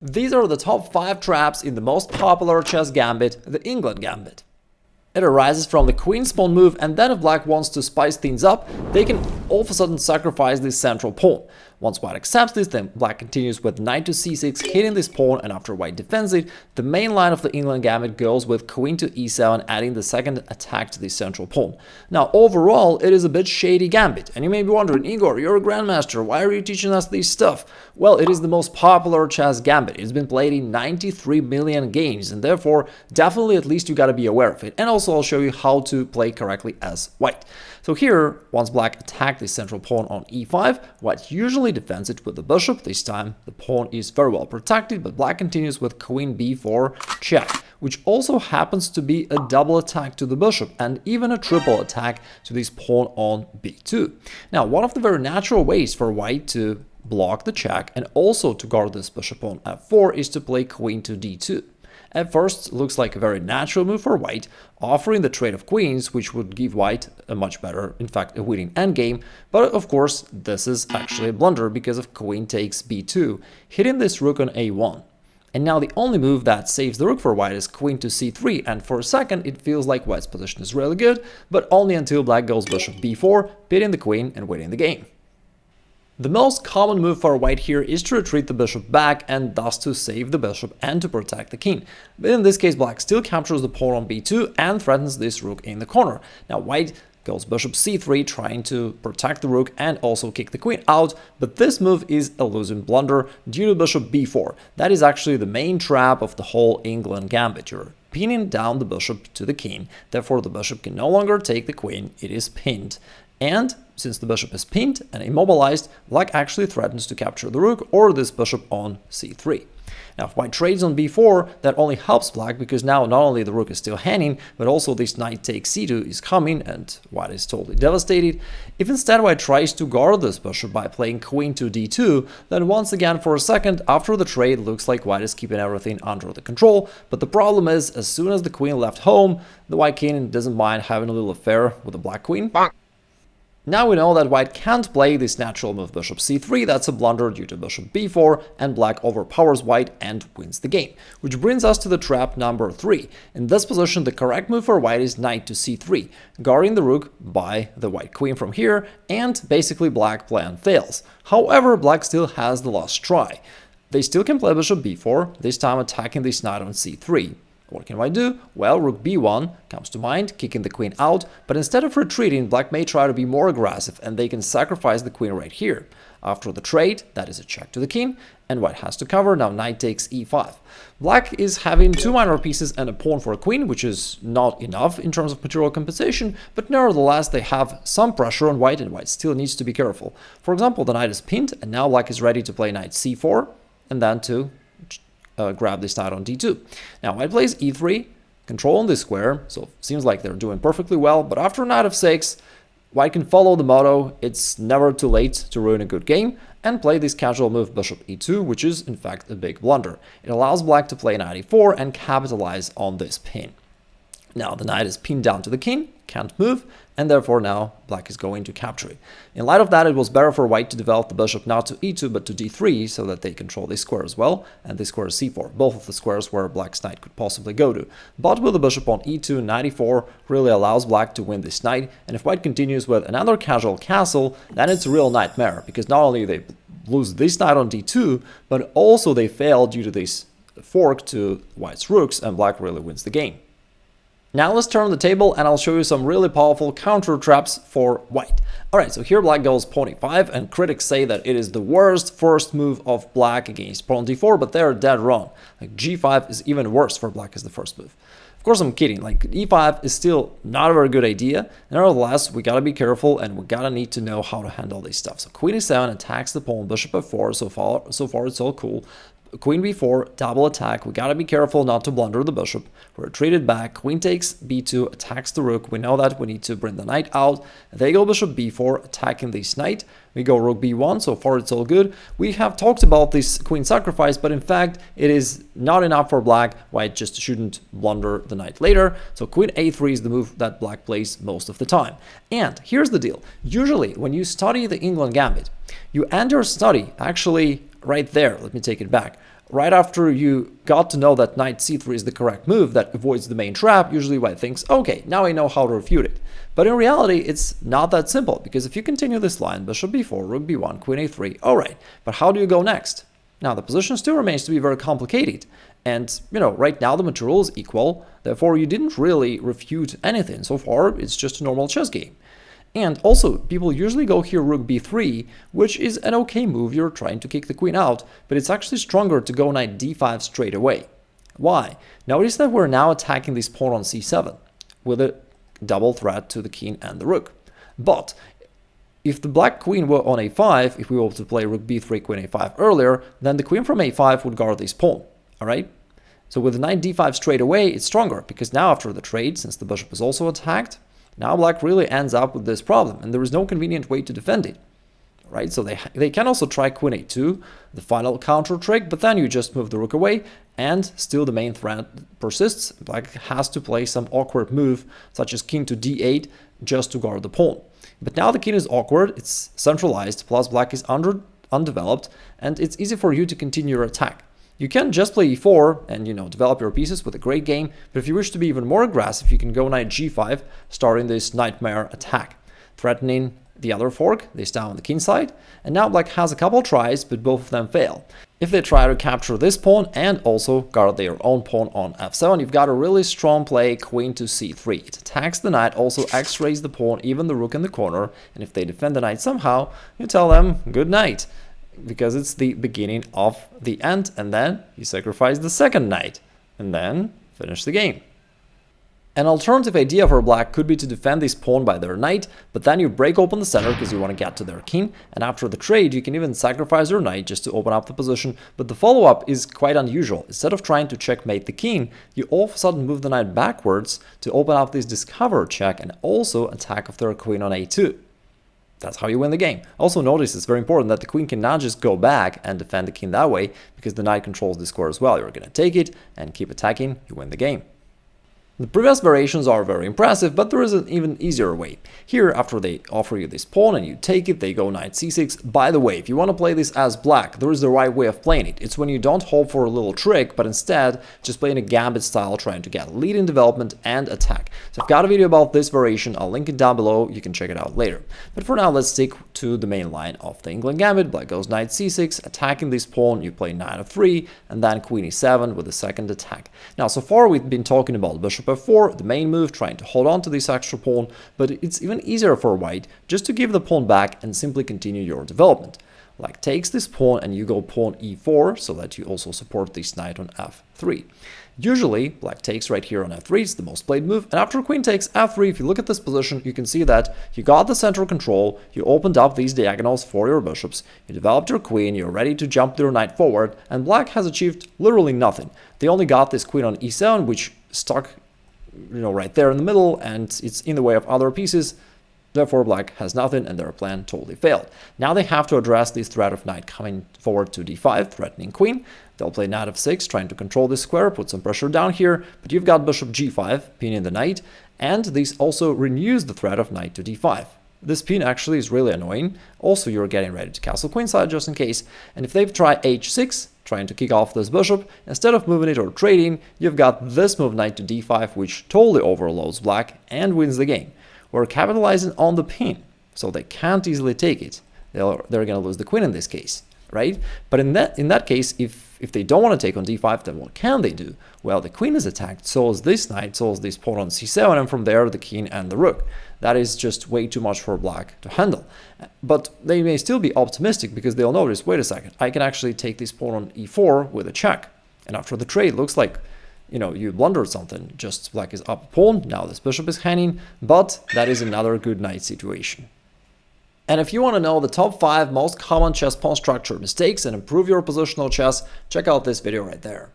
These are the top 5 traps in the most popular chess gambit, the Englund Gambit. It arises from the queen's pawn move, and then if black wants to spice things up, they can all of a sudden sacrifice this central pawn. Once white accepts this, then black continues with knight to c6, hitting this pawn, and after white defends it, the main line of the Englund Gambit goes with queen to e7, adding the second attack to the central pawn. Now, overall, it is a bit shady gambit, and you may be wondering, Igor, you're a grandmaster, why are you teaching us this stuff? Well, it is the most popular chess gambit. It's been played in 93 million games, and therefore, definitely at least you gotta be aware of it. And also, I'll show you how to play correctly as white. So here, once black attacked the central pawn on e5, white usually defends it with the bishop. This time, the pawn is very well protected, but black continues with queen b4 check, which also happens to be a double attack to the bishop and even a triple attack to this pawn on b2. Now, one of the very natural ways for white to block the check and also to guard this bishop on f4 is to play queen to d2. At first, looks like a very natural move for white, offering the trade of queens, which would give white a much better, in fact, a winning endgame. But of course, this is actually a blunder because of queen takes b2, hitting this rook on a1. And now the only move that saves the rook for white is queen to c3, and for a second it feels like white's position is really good, but only until black goes bishop b4, pitting the queen and winning the game. The most common move for white here is to retreat the bishop back and thus to save the bishop and to protect the king. But in this case, black still captures the pawn on b2 and threatens this rook in the corner. Now white goes bishop c3, trying to protect the rook and also kick the queen out, but this move is a losing blunder due to bishop b4. That is actually the main trap of the whole Englund Gambit. You're pinning down the bishop to the king, therefore the bishop can no longer take the queen, it is pinned. And since the bishop is pinned and immobilized, black actually threatens to capture the rook or this bishop on c3. Now, if white trades on b4, that only helps black because now not only the rook is still hanging, but also this knight takes c2 is coming and white is totally devastated. If instead white tries to guard this bishop by playing queen to d2, then once again for a second after the trade looks like white is keeping everything under the control. But the problem is, as soon as the queen left home, the white king doesn't mind having a little affair with the black queen. Now we know that white can't play this natural move bishop c3, that's a blunder due to bishop b4, and black overpowers white and wins the game. Which brings us to the trap number 3. In this position, the correct move for white is knight to c3, guarding the rook by the white queen from here, and basically black plan fails. However, black still has the last try. They still can play bishop b4, this time attacking this knight on c3. What can white do? Well, rook b1 comes to mind, kicking the queen out, but instead of retreating, black may try to be more aggressive and they can sacrifice the queen right here. After the trade, that is a check to the king, and white has to cover. Now knight takes e5. Black is having 2 minor pieces and a pawn for a queen, which is not enough in terms of material compensation, but nevertheless they have some pressure on white and white still needs to be careful. For example, the knight is pinned and now black is ready to play knight c4 and then to grab this knight on d2. Now white plays e3, controlling this square, so seems like they're doing perfectly well, but after knight f6, white can follow the motto, it's never too late to ruin a good game, and play this casual move bishop e2, which is in fact a big blunder. It allows black to play knight e4 and capitalize on this pin. Now the knight is pinned down to the king, can't move, and therefore now black is going to capture it. In light of that, it was better for white to develop the bishop not to e2 but to d3 so that they control this square as well, and this square is c4, both of the squares where black's knight could possibly go to. But with the bishop on e2, knight e4 really allows black to win this knight, and if white continues with another casual castle, then it's a real nightmare, because not only they lose this knight on d2, but also they fail due to this fork to white's rooks, and black really wins the game. Now let's turn the table and I'll show you some really powerful counter traps for white. Alright, so here black goes pawn e5, and critics say that it is the worst first move of black against pawn d4, but they're dead wrong. Like g5 is even worse for black as the first move. Of course I'm kidding, like e5 is still not a very good idea. Nevertheless, we gotta be careful and we gotta need to know how to handle this stuff. So queen e7 attacks the pawn, bishop f4, so far it's all cool. Queen b4, double attack, we gotta be careful not to blunder the bishop. We're retreated back, queen takes b2, attacks the rook, we know that we need to bring the knight out. They go bishop b4, attacking this knight. We go rook b1, so far it's all good. We have talked about this queen sacrifice, but in fact it is not enough for black. White just shouldn't blunder the knight later. So queen a3 is the move that black plays most of the time. And here's the deal. Usually when you study the Englund Gambit, you end your study actually right there. Let me take it back. right after you got to know that knight c3 is the correct move that avoids the main trap, usually white thinks, okay, now I know how to refute it. But in reality, it's not that simple, because if you continue this line, bishop b4, rook b1, queen a3, alright, but how do you go next? Now, the position still remains to be very complicated, and, right now the material is equal, therefore you didn't really refute anything. So far, it's just a normal chess game. And also, people usually go here rook b3, which is an okay move, you're trying to kick the queen out, but it's actually stronger to go knight d5 straight away. Why? Notice that we're now attacking this pawn on c7, with a double threat to the king and the rook. But if the black queen were on a5, if we were to play rook b3, queen a5 earlier, then the queen from a5 would guard this pawn, alright? So with knight d5 straight away, it's stronger, because now after the trade, since the bishop is also attacked, now black really ends up with this problem, and there is no convenient way to defend it, right? So they can also try queen a2, the final counter trick, but then you just move the rook away, and still the main threat persists. Black has to play some awkward move, such as king to d8, just to guard the pawn. But now the king is awkward, it's centralized, plus black is undeveloped, and it's easy for you to continue your attack. You can just play e4 and, develop your pieces with a great game, but if you wish to be even more aggressive, you can go knight g5, starting this nightmare attack, threatening the other fork, this down on the king side, and now black has a couple tries, but both of them fail. If they try to capture this pawn and also guard their own pawn on f7, you've got a really strong play, queen to c3. It attacks the knight, also x-rays the pawn, even the rook in the corner, and if they defend the knight somehow, you tell them good night, because it's the beginning of the end, and then you sacrifice the second knight, and then finish the game. An alternative idea for black could be to defend this pawn by their knight, but then you break open the center because you want to get to their king, and after the trade you can even sacrifice your knight just to open up the position, but the follow-up is quite unusual. Instead of trying to checkmate the king, you all of a sudden move the knight backwards to open up this discover check and also attack of their queen on a2. That's how you win the game. Also notice it's very important that the queen cannot just go back and defend the king that way, because the knight controls the square as well. You're going to take it and keep attacking, you win the game. The previous variations are very impressive, but there is an even easier way. Here, after they offer you this pawn and you take it, they go knight c6. By the way, if you want to play this as black, there is the right way of playing it. It's when you don't hope for a little trick, but instead just play in a gambit style, trying to get lead in development and attack. So I've got a video about this variation, I'll link it down below, you can check it out later. But for now, let's stick to the main line of the Englund Gambit. Black goes knight c6, attacking this pawn, you play knight f3, and then queen e7 with the second attack. Now, so far we've been talking about bishop f4, the main move, trying to hold on to this extra pawn, but it's even easier for white just to give the pawn back and simply continue your development. Black takes this pawn and you go pawn e4, so that you also support this knight on f3. Usually, black takes right here on f3, it's the most played move, and after queen takes f3, if you look at this position, you can see that you got the central control, you opened up these diagonals for your bishops, you developed your queen, you're ready to jump your knight forward, and black has achieved literally nothing. They only got this queen on e7, which stuck right there in the middle, and it's in the way of other pieces. Therefore, black has nothing, and their plan totally failed. Now they have to address this threat of knight coming forward to d5, threatening queen. They'll play knight f6, trying to control this square, put some pressure down here, but you've got bishop g5, pinning the knight, and this also renews the threat of knight to d5. This pin actually is really annoying. Also, you're getting ready to castle queenside just in case, and if they try h6, trying to kick off this bishop, instead of moving it or trading, you've got this move knight to d5, which totally overloads black and wins the game. We're capitalizing on the pin, so they can't easily take it. They're going to lose the queen in this case, right? But in that case, if they don't want to take on d5, then what can they do? Well, the queen is attacked, so is this knight, so is this pawn on c7, and from there the king and the rook. That is just way too much for black to handle. But they may still be optimistic, because they'll notice, wait a second, I can actually take this pawn on e4 with a check. And after the trade, looks like, you blundered something. Just black is up a pawn, now this bishop is hanging, but that is another good knight situation. And if you want to know the top 5 most common chess pawn structure mistakes and improve your positional chess, check out this video right there.